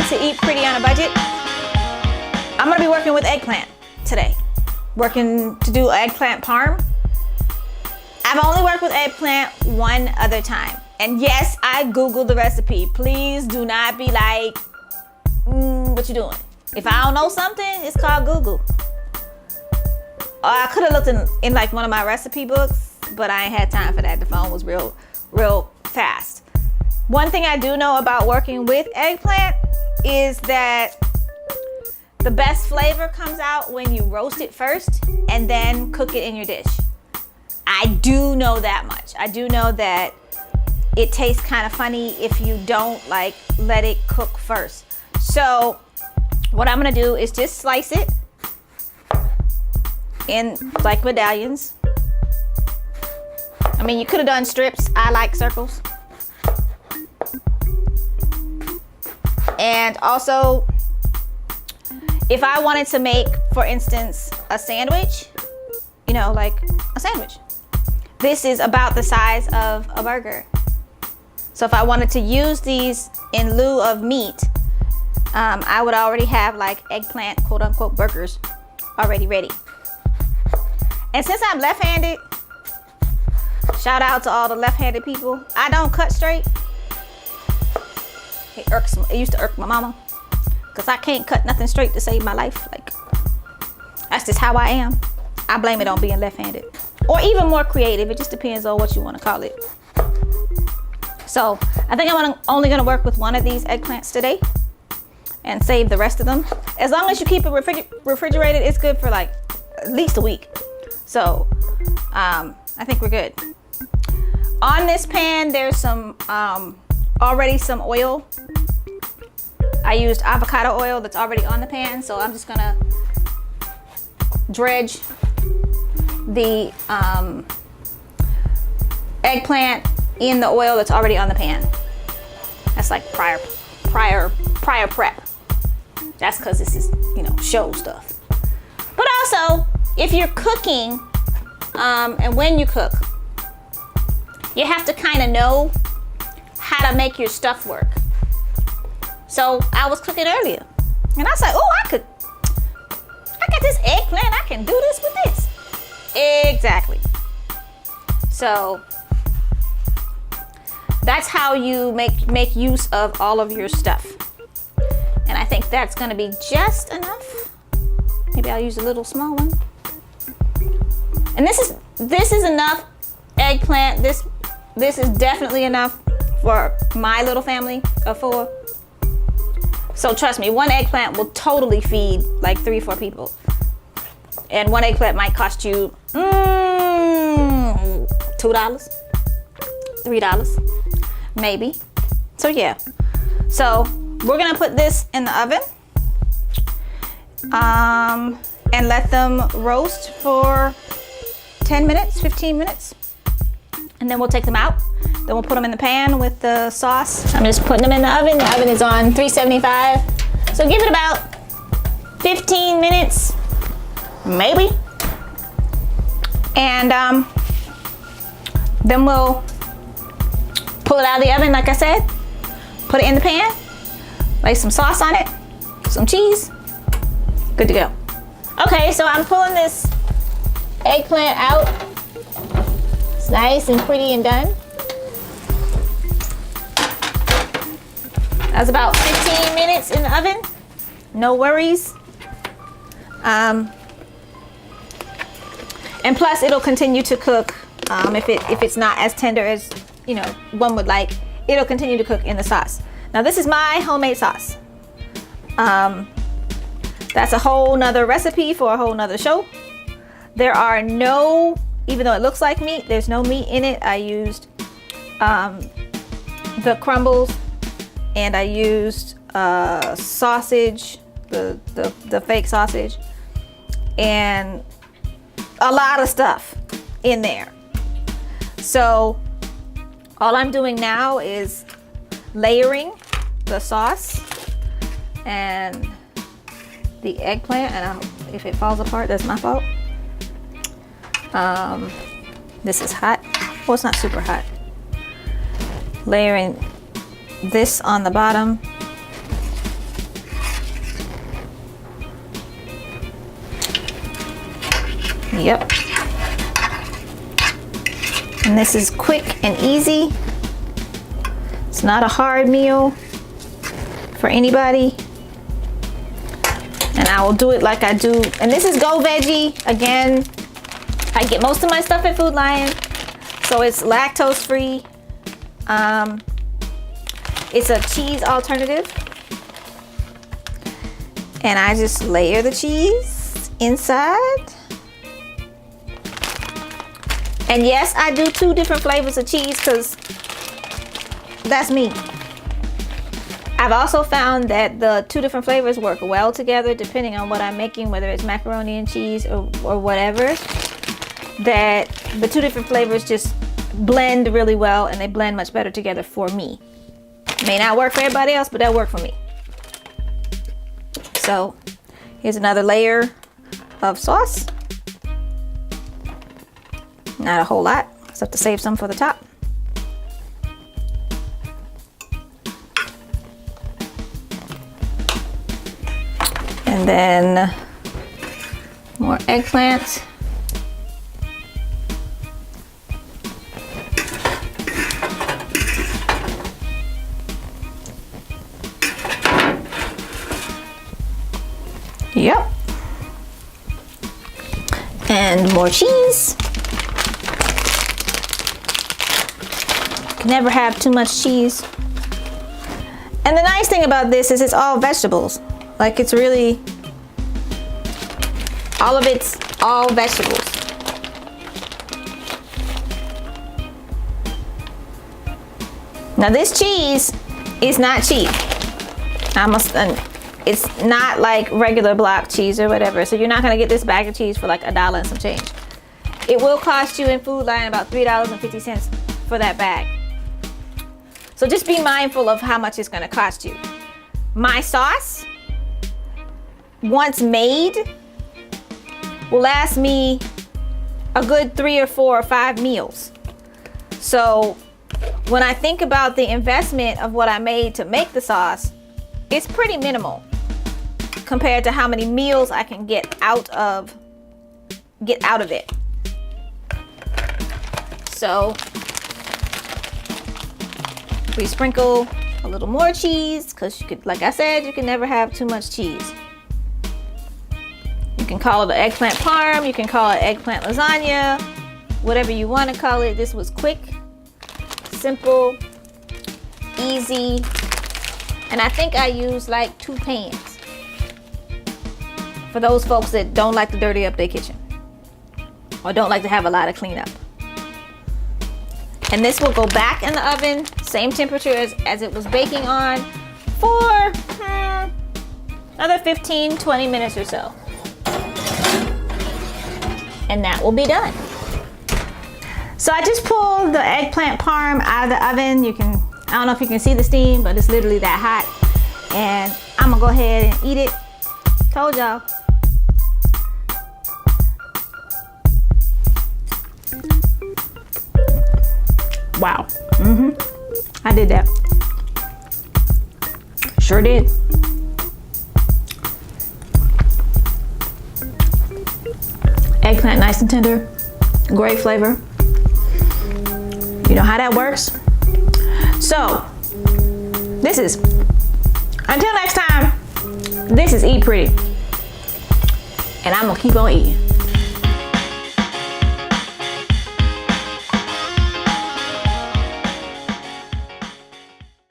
to eat pretty on a budget, I'm gonna be working with eggplant today. Working to do eggplant parm. I've only worked with eggplant one other time. And yes, I Googled the recipe. Please do not be like, what you doing? If I don't know something, it's called Google. I could have looked in like one of my recipe books, but I ain't had time for that. The phone was real fast. One thing I do know about working with eggplant is that the best flavor comes out when you roast it first and then cook it in your dish. I do know that much. I do know that it tastes kind of funny if you don't like let it cook first. So what I'm gonna do is just slice it in like medallions. I mean, you could have done strips. I like circles. And also, if I wanted to make, for instance, a sandwich, you know, like a sandwich, this is about the size of a burger. So if I wanted to use these in lieu of meat, I would already have like eggplant, quote unquote, burgers already ready. And since I'm left-handed, shout out to all the left-handed people. I don't cut straight. It used to irk my mama, because I can't cut nothing straight to save my life. Like, that's just how I am. I blame it on being left-handed. Or even more creative. It just depends on what you want to call it. So I think I'm only going to work with one of these eggplants today and save the rest of them. As long as you keep it refrigerated, it's good for like at least a week. So I think we're good. On this pan, there's some already some oil. I used avocado oil that's already on the pan, so I'm just gonna dredge the eggplant in the oil that's already on the pan. That's like prior prep. That's because this is, you know, show stuff. But also, if you're cooking, and when you cook, you have to kind of know how to make your stuff work. So I was cooking earlier, and I said, oh, I got this eggplant, I can do this with this. Exactly. So that's how you make use of all of your stuff. And I think that's gonna be just enough. Maybe I'll use a little small one. And this is enough eggplant. This is definitely enough for my little family of 4. So trust me, one eggplant will totally feed like 3 or 4 people. And one eggplant might cost you $2, $3, maybe. So yeah. So we're gonna put this in the oven and let them roast for 10 minutes, 15 minutes. And then we'll take them out. Then we'll put them in the pan with the sauce. I'm just putting them in the oven. The oven is on 375. So give it about 15 minutes, maybe. And then we'll pull it out of the oven, like I said. Put it in the pan. Lay some sauce on it. Some cheese. Good to go. Okay, so I'm pulling this eggplant out. It's nice and pretty and done. That's about 15 minutes in the oven. No worries. And plus it'll continue to cook. If it's not as tender as, you know, one would like, it'll continue to cook in the sauce. Now this is my homemade sauce. That's a whole nother recipe for a whole nother show. There are no, even though it looks like meat, there's no meat in it. I used the crumbles, and I used sausage, the fake sausage, and a lot of stuff in there. So all I'm doing now is layering the sauce and the eggplant, and if it falls apart, that's my fault. This is hot. Well, it's not super hot. Layering this on the bottom Yep. And this is quick and easy. It's not a hard meal for anybody. And I will do it like I do. And this is Go Veggie. Again, I get most of my stuff at Food Lion. So it's lactose free. It's a cheese alternative. And I just layer the cheese inside. And yes, I do 2 different flavors of cheese because that's me. I've also found that the 2 different flavors work well together depending on what I'm making, whether it's macaroni and cheese or whatever. That the 2 different flavors just blend really well, and they blend much better together for me. May not work for everybody else, but that'll work for me. So here's another layer of sauce. Not a whole lot, so I have to save some for the top. And then more eggplant. Yep. And more cheese. Can never have too much cheese. And the nice thing about this is it's all vegetables. Like, it's really, all of it's all vegetables. Now this cheese is not cheap. It's not like regular block cheese or whatever. So you're not gonna get this bag of cheese for like $1 and some change. It will cost you in Food Lion about $3.50 for that bag. So just be mindful of how much it's gonna cost you. My sauce, once made, will last me a good 3 or 4 or 5 meals. So when I think about the investment of what I made to make the sauce, it's pretty minimal compared to how many meals I can get out of it. So we sprinkle a little more cheese because you could, like I said, you can never have too much cheese. You can call it an eggplant parm, you can call it eggplant lasagna, whatever you want to call it. This was quick, simple, easy, and I think I used like 2 pans for those folks that don't like to dirty up their kitchen or don't like to have a lot of cleanup. And this will go back in the oven, same temperature as it was baking on, for another 15-20 minutes or so. And that will be done. So I just pulled the eggplant parm out of the oven. I don't know if you can see the steam, but it's literally that hot. And I'm gonna go ahead and eat it. Told y'all. Wow. I did that. Sure did. Eggplant nice and tender. Great flavor. You know how that works? So, until next time, this is Eat Pretty. And I'm gonna keep on eating.